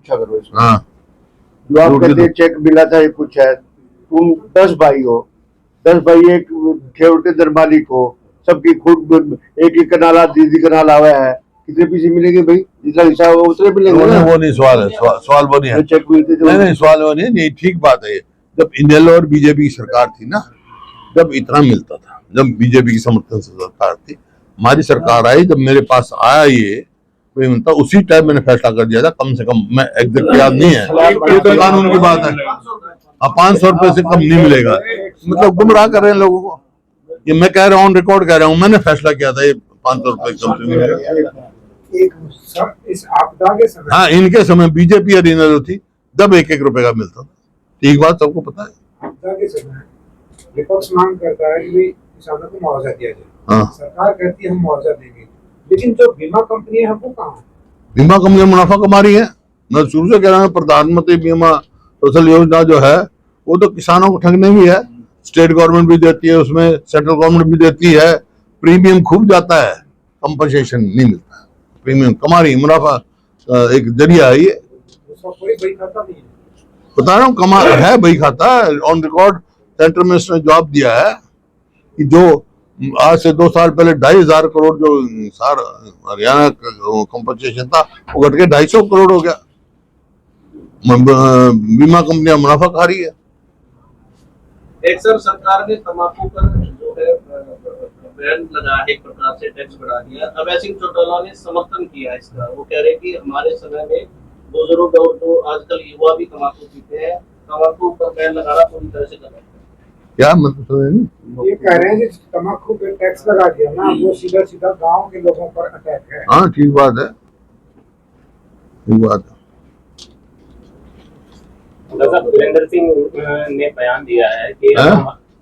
पूछा करो इसमें। हाँ, जो आप कहते हैं चेक मिला था ये कुछ है, तुम 10 भाई हो, 10 भाई एक खेवटे दरबारी को, सबकी खुद एक एक कनाला दीदी कनाला हुआ है, कितने पीछे मिलेंगे भाई? जितना हिसाब होगा उतने मिलेंगे ना। वो नहीं सवाल है, सवाल वो नहीं है। चेक मिलते थे नहीं, सवाल वो नहीं है, ठीक बात है। जब इनेलो और बीजेपी की सरकार थी ना, जब इतना मिलता था, जब बीजेपी की समर्थन से सरकार थी, हमारी सरकार आई, जब मेरे पास आया ये मिलता, उसी टाइम मैंने फैसला कर दिया था, कम से कम, मैं एग्जैक्ट याद नहीं है, ये तो कानून की बात है। अब 500 रुपए से कम नहीं मिलेगा, मतलब गुमराह कर रहे हैं लोगों को। ये मैं कह रहा हूँ, रिकॉर्ड कह रहा हूँ, मैंने फैसला किया था ये 500 रुपए कम से मिलेगा। इस आपदा के समय, हाँ, इनके समय बीजेपी और इनेलो थी, जब 1-1 रुपए का मिलता था। ठीक बात सबको पता है। आपदा के समय विपक्ष मांग करता है कि भाई किसानों को मुआवजा दिया जाए। हाँ, सरकार कहती है हम मुआवजा देंगे, लेकिन जो बीमा कंपनी है वो कहाँ है? बीमा कंपनी मुनाफा कमा रही है। मैं शुरू से कह रहा हूँ, प्रधानमंत्री बीमा फसल योजना जो है वो तो किसानों को ठगने भी है। स्टेट गवर्नमेंट भी देती है, उसमें सेंट्रल गवर्नमेंट भी देती है, प्रीमियम खूब जाता है, कंपनसेशन नहीं मिलता है। प्रीमियम कमा रही, मुनाफा एक जरिया है ये। उसका कोई बही खाता नहीं है। बता रहा हूँ, कमा है बही खाता। ऑन रिकॉर्ड सेंट्रल मिनिस्टर ने जवाब दिया है कि जो आज से 2 साल पहले 2,500 करोड़ जो सार हरियाणा कंपनसेशन था, वो घट के 250 करोड़ हो गया। बीमा कंपनियां मुनाफा खा रही है। एक सर, सरकार ने तंबाकू पर जो है बैन लगा, एक प्रकार से टैक्स बढ़ा दिया। अभय सिंह चौटाला ने समर्थन किया इसका। वो कह रहे कि हमारे समय में बुजुर्ग और जो आजकल युवा भी तंबाकू पीते हैं, तंबाकू पर बैन लगाना पूरी तरह से गलत है। क्या मतलब? ये कह रहे हैं कि तम्बाकू पे टैक्स लगा दिया ना, वो सीधा सीधा गांव के लोगों पर अटैक है। हाँ, ठीक बात है, ठीक बात है। वीरेंद्र सिंह ने बयान दिया है कि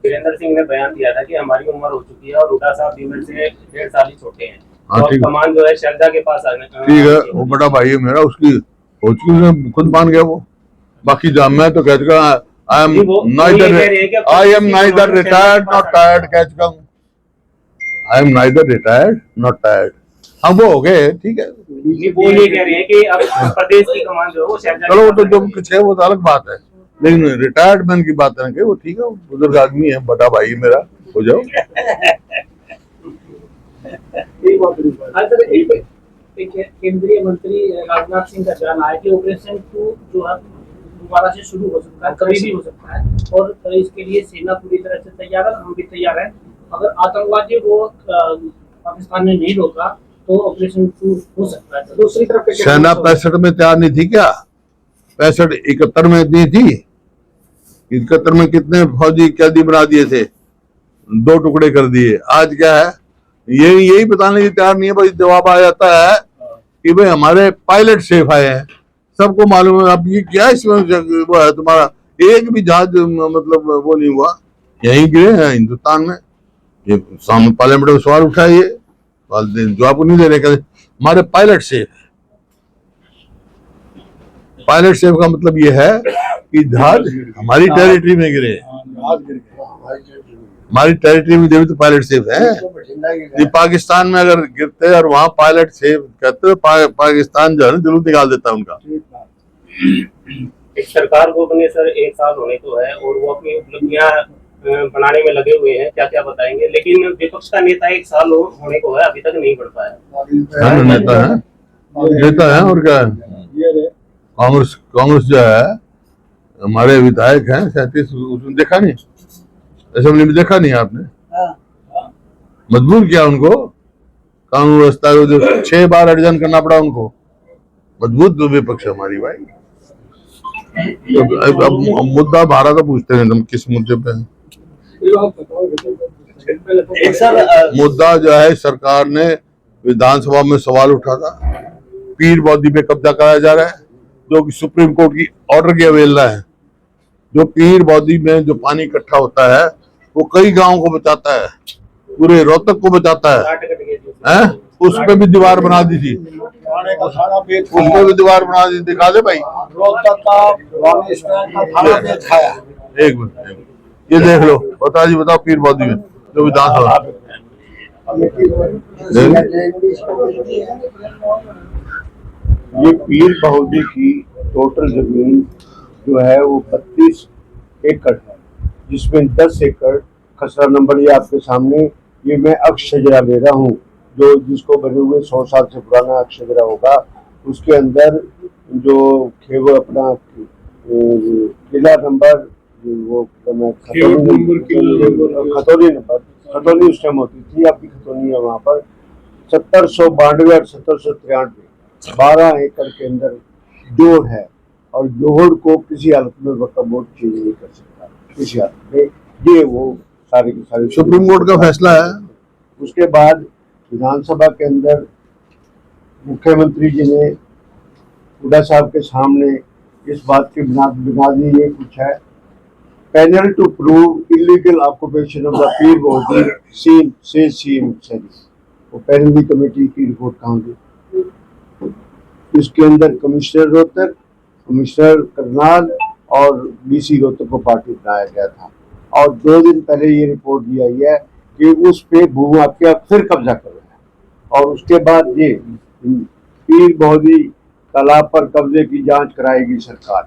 वीरेंद्र सिंह ने बयान दिया था कि हमारी उम्र हो चुकी है और हुड्डा साहब बीमर से 1.5 साल ही छोटे हैं। हाँ, तो कमान जो है शैलजा के पास आने, ठीक है, वो बड़ा भाई है मेरा, उसकी हो चुकी, खुद मान गया वो। बाकी जब मैं तो कह चुका, I am neither retired not tired, कह चुका हूँ। I am neither retired not tired. हाँ, वो हो गए, ठीक है। वो ये कह रहे हैं कि अब प्रदेश की कमान जो है वो शैलजा, चलो वो तो जो कुछ है वो तो अलग बात है, लेकिन रिटायर्डमेंट की बात है, वो ठीक है, बुजुर्ग आदमी है, बड़ा भाई मेरा, हो जाओ। केंद्रीय मंत्री राजनाथ सिंह का बयान आया कि ऑपरेशन 2 जो है दोबारा से शुरू हो सकता है, कभी भी हो सकता है, और इसके लिए सेना पूरी तरह से तैयार है, हम भी तैयार हैं। अगर आतंकवादी को पाकिस्तान ने नहीं रोका तो ऑपरेशन 2 हो सकता है। दूसरी तरफ सेना 65 में तैयार नहीं थी क्या? 65 71 में नहीं थी? 71 में कितने फौजी कैदी बना दिए थे, 2 टुकड़े कर दिए। आज क्या है, यही बताने की तैयार नहीं है। भाई जवाब आ जाता है कि भाई हमारे पायलट सेफ आए हैं, सबको मालूम है। अब ये क्या इसमें वो है तुम्हारा, एक भी जहाज मतलब वो नहीं हुआ, यहीं गिरे हैं हिंदुस्तान में। ये सामने पार्लियामेंट में सवाल उठा, ये जवाब नहीं दे रहे, कहते हमारे पायलट सेफ। पायलट सेफ का मतलब ये है कि जहाज हमारी टेरिटरी में गिरे, हमारी टेरिटरी में गिरे तो पायलट सेफ है। ये पाकिस्तान में अगर गिरते और वहां पायलट सेफ कहते, पाकिस्तान जो है ना जुलूस निकाल देता उनका। एक सरकार को बने सर 1 साल होने को है और वो अपनी उपलब्धियां बनाने में लगे हुए हैं, क्या क्या बताएंगे? लेकिन विपक्ष का नेता 1 साल होने को है, अभी तक नहीं बढ़ पाया। नेता है और क्या है। कांग्रेस जो है, हमारे विधायक हैं 37, उसमें देखा नहीं, असेंबली में देखा नहीं आपने? मजबूर किया उनको, कानून व्यवस्था को 6 बार अर्जन करना पड़ा उनको। मजबूत विपक्ष हमारी भाई। तो अब मुद्दा भारत का पूछते हैं, तुम किस मुद्दे पे हैं? मुद्दा जो है, सरकार ने विधानसभा में सवाल उठा था, पीर बौद्धी पे कब्जा कराया जा रहा है, जो कि सुप्रीम कोर्ट की ऑर्डर की अवहेलना है। जो पीर बौद्धी में जो पानी इकट्ठा होता है वो कई गांवों को बचाता है, पूरे रोहतक को बचाता है। उस पे भी दीवार बना दी थी, उस पे भी दीवार बना दी, दिखा दे भाई। एक मिनट, ये देख लो, बता जी, बताओ पीर बौद्धी में जो विधानसभा, ये पीर बौद्धी की टोटल जमीन जो है वो 32 एकड़ है, जिसमें 10 एकड़ खसरा नंबर ये आपके सामने, ये मैं अक्षजरा ले रहा हूँ, जो जिसको बने हुए 100 साल से पुराना अक्षजरा होगा, उसके अंदर जो खेव अपना किला नंबर वो खतौनी उस टाइम होती थी, अभी खतौनी है वहाँ पर 1792 और 1793 12 एकड़ के अंदर जोड़ है, और जोड़ को किसी हालत में वक्फ बोर्ड चेंज नहीं कर सकता, किसी हालत में। ये वो सारे के सारे सुप्रीम कोर्ट का फैसला है। उसके बाद विधानसभा के अंदर मुख्यमंत्री जी ने हुड्डा साहब के सामने इस बात की बुनियादी ये कुछ है, panel to prove illegal occupation of the पीर बहोदी सीएम सैनी, वो पैनल की कमेटी की रिपोर्ट कहाँ गई? इसके अंदर कमिश्नर रोहतक, कमिश्नर करनाल और डीसी रोहतक को पार्टी बनाया गया था, और 2 दिन पहले ये रिपोर्ट दी आई है कि उस पे भूमाफिया फिर कब्जा कर रहा है, और उसके बाद ये पीर बहोदी तालाब पर कब्जे की जांच कराएगी सरकार।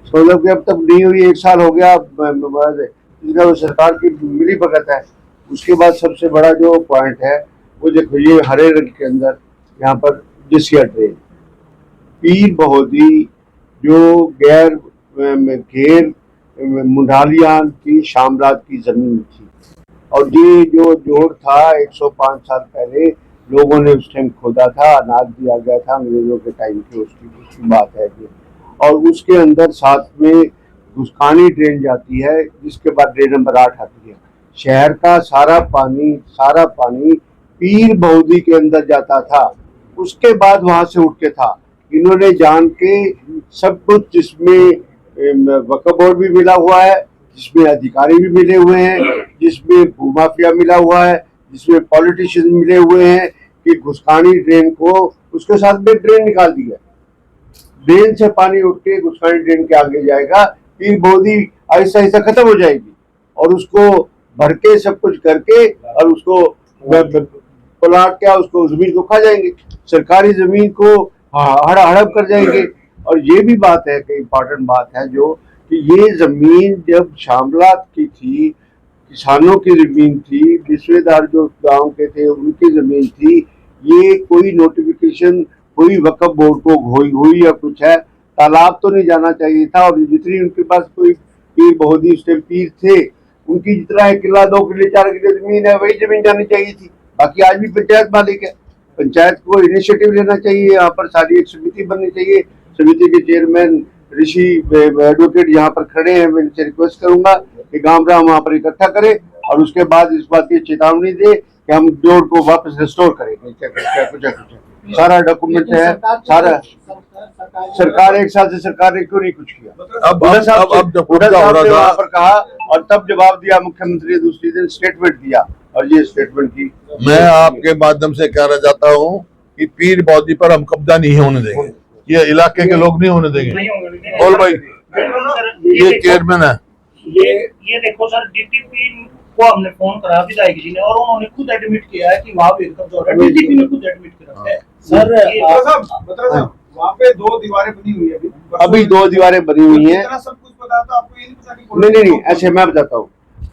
मतलब कि अब तक नहीं हुई, 1 साल हो गया, इसका सरकार की मिली भगत है। उसके बाद सबसे बड़ा जो पॉइंट है वो देखो, ये हरे रंग के अंदर यहाँ पर जिसिया ड्रेन, पीर बहोदी जो घेर मुंडालियान की शामलात की जमीन थी, और ये जो जोड़ था 105 साल पहले लोगों ने उस टाइम खोदा था, अनाज दिया गया था अंग्रेजों के टाइम की, उसकी बात है ये। और उसके अंदर साथ में घुसकानी ड्रेन जाती है, जिसके बाद ड्रेन नंबर 8 आती है। शहर का सारा पानी पीर बहोदी के अंदर जाता था, उसके बाद वहां से उठ के था। इन्होंने जान के सब कुछ, जिसमें वक्फ बोर्ड भी मिला हुआ है, जिसमें अधिकारी भी मिले हुए हैं, जिसमें भूमाफिया मिला हुआ है, जिसमें पॉलिटिशियन मिले हुए हैं, कि घुसकानी ड्रेन को उसके साथ में ड्रेन निकाल दी है। ड्रेन से पानी उठ के घुसकानी ड्रेन के आगे जाएगा, पीर बहोदी ऐसा ऐसा खत्म हो जाएगी, और उसको भर के सब कुछ करके और उसको प्लाट क्या उसको जमीन को खा जाएंगे, सरकारी जमीन को हड़प कर जाएंगे। और ये भी बात है कि इम्पोर्टेंट बात है जो कि ये जमीन जब शामलात की थी, किसानों की जमीन थी, रिश्तेदार जो गांव के थे उनकी जमीन थी, ये कोई नोटिफिकेशन कोई वक्फ बोर्ड को हुई या कुछ है, तालाब तो नहीं जाना चाहिए था। और जितनी उनके पास कोई पीर बहोदी उस टाइम पीर थे, उनकी जितना 1 किला 2 किले 4 किले जमीन है, वही जमीन जानी चाहिए थी। बाकी आज भी पंचायत मालिक है, पंचायत को इनिशिएटिव लेना चाहिए, यहाँ पर सारी एक समिति बननी चाहिए। समिति के चेयरमैन ऋषि एडवोकेट यहाँ पर खड़े हैं, मैं इनसे रिक्वेस्ट करूंगा कि गांव वहाँ पर इकट्ठा करें, और उसके बाद इस बात की चेतावनी दे कि हम जोड़ को वापस रिस्टोर करेंगे। कुछ सारा डॉक्यूमेंट है, सारा सरकार 1 साल से सरकार ने क्यों नहीं कुछ किया? अब हुड्डा साहब ने वहाँ पर कहा, और तब जवाब दिया मुख्यमंत्री ने, दूसरी दिन स्टेटमेंट दिया, और ये स्टेटमेंट की मैं आपके माध्यम से कहना चाहता हूँ कि पीर बहोदी पर हम कब्जा नहीं होने देंगे, ये इलाके के लोग नहीं होने देंगे। बोल भाई, ये चेयरमैन है। ये देखो सर, डीटीपी को हमने फोन करा विधायक जी ने, और उन्होंने खुद एडमिट किया है कि वहाँ पे कब्जा हो रहा है। डीटीपी ने खुद एडमिट किया है। सर वहाँ पे 2 दीवारें बनी हुई है अभी 2 दीवारें बनी हुई हैं। सब कुछ पता था आपको, ये नहीं पता कि नहीं, ऐसे मैं बताता हूँ।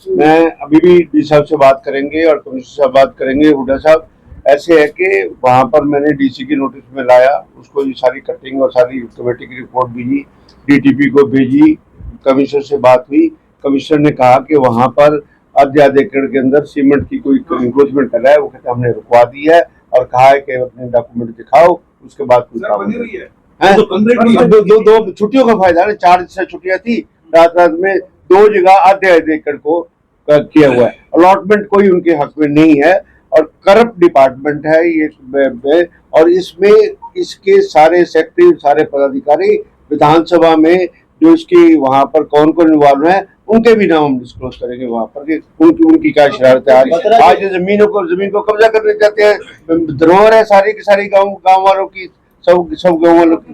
मैं अभी भी डी साहब से बात करेंगे और कमिश्नर साहब बात करेंगे। हुड्डा साहब, ऐसे है कि वहाँ पर मैंने डीसी की नोटिस में लाया, उसको ये सारी कटिंग और सारी कमेटी की रिपोर्ट भेजी, डीटीपी को भेजी, कमिश्नर से बात हुई। कमिश्नर ने कहा कि वहाँ पर आधे एकड़ के अंदर सीमेंट की कोई इंक्रोचमेंट कर रहा है, वो कहते हमने रुकवा दी है, और कहा है कि अपने डॉक्यूमेंट दिखाओ, उसके बाद बनी हुई है। दो छुट्टियों का फायदा है, 4 छुट्टियां थी, रात में 2 जगह आधे एकड़ को किया हुआ है। अलॉटमेंट कोई उनके हक में नहीं है, और करप्ट डिपार्टमेंट है ये, और इसमें इसके सारे सेक्रेटरी, सारे पदाधिकारी, विधानसभा में जो इसकी वहां पर कौन कौन इन्वॉल्व है, उनके भी नाम हम डिस्क्लोज करेंगे वहां पर कि उनकी क्या शरारत है। आज जमीन को कब्जा करने चाहते हैं, धरोहर है सारी की सारी गाँव वालों की, सब गाँव वालों की।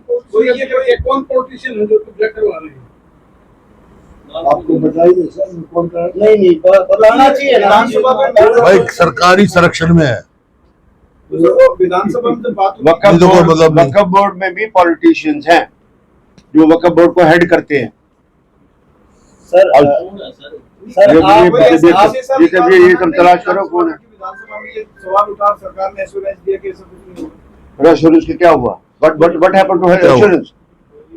ये कौन पॉलिटिशियन है जो कब्जा करवा रहे हैं? आपको बताइए सर, कौन कर नहीं बताना चाहिए ना। भाई सरकारी संरक्षण में है। विधानसभा में बात वक्फ बोर्ड में भी पॉलिटिशियंस हैं, जो वक्फ बोर्ड को हेड करते हैं। सर सर ये सब तलाश करो कौन है। विधानसभा में ये सवाल उठा, सरकार ने एश्योरेंस दिया कि ऐसा कुछ नहीं होगा। एश्योरेंस के क्या हुआ? व्हाट हैपेंड टू क्या हुआ? एश्योरेंस?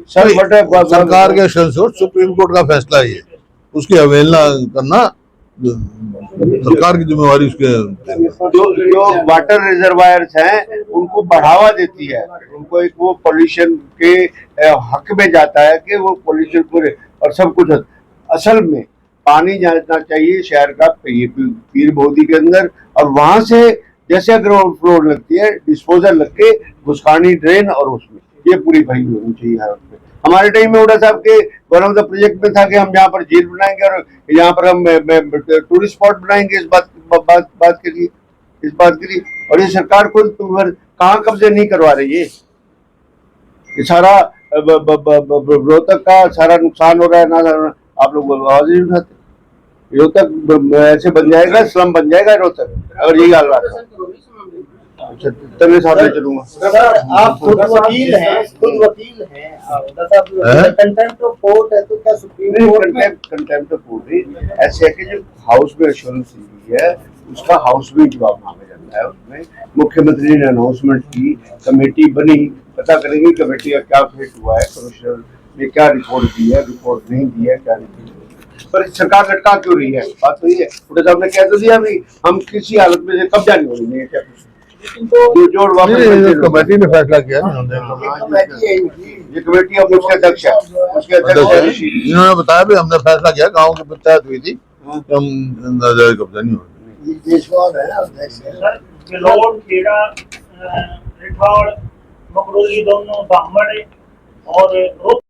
सर सरकार के एश्योरेंस सुप्रीम कोर्ट का फैसला है, ये उसकी अवहेलना करना सरकार की जिम्मेवारी। उसके जो वाटर रिजर्वायर्स हैं उनको बढ़ावा देती है, उनको एक वो पॉल्यूशन के हक में जाता है कि वो पॉल्यूशन पूरे और सब कुछ। असल में पानी जाना चाहिए शहर का पीर बोदी के अंदर, और वहां से जैसे अगर ओवरफ्लो लगती है डिस्पोजल लग के घुसखानी ड्रेन और उसमें ये पूरी भरी होनी चाहिए हर उसमें। हमारे टाइम में हुडा साहब के वन ऑफ द प्रोजेक्ट में था कि हम यहाँ पर झील बनाएंगे और यहाँ पर हम टूरिस्ट स्पॉट बनाएंगे इस बात के लिए। और ये सरकार खुद कहाँ कब्जे नहीं करवा रही है। ये सारा रोहतक का सारा नुकसान हो रहा है ना, आप लोग आवाज नहीं उठाते। रोहतक ऐसे बन जाएगा, स्लम बन जाएगा रोहतक अगर यही हाल रहा। साथ में चलूंगा। सर आप खुद वकील हैं, कंटेम्प्ट ऑफ कोर्ट है तो क्या सुप्रीम कोर्ट में कंटेम्प्ट ऑफ कोर्ट नहीं, ऐसे है कि जो हाउस में एश्योरेंस ली है उसका हाउस में जवाब मांगा जाता है। उसमें मुख्यमंत्री ने अनाउंसमेंट की, कमेटी बनी, पता करेंगे कमेटी का क्या फेट हुआ है, कमिश्नर ने क्या रिपोर्ट दी है, रिपोर्ट नहीं दी है, क्या नहीं दी है। पर सरकार लटका क्यों रही है? बात तो ये है, उड़े साहब ने कह तो दिया भी हम किसी हालत में से कब्जा नहीं होने देंगे। क्या कमेटी ने फैसला किया ना, ये कमेटी अब उसके अध्यक्ष है, उसके अध्यक्ष इन्होंने बताया भी हमने फैसला किया, गाँव की पंचायत हुई थी, हम कब्जा नहीं होगा। सर बिलोट, खेड़ा, रिठौड़, मकरोली दोनों ब्राह्मण और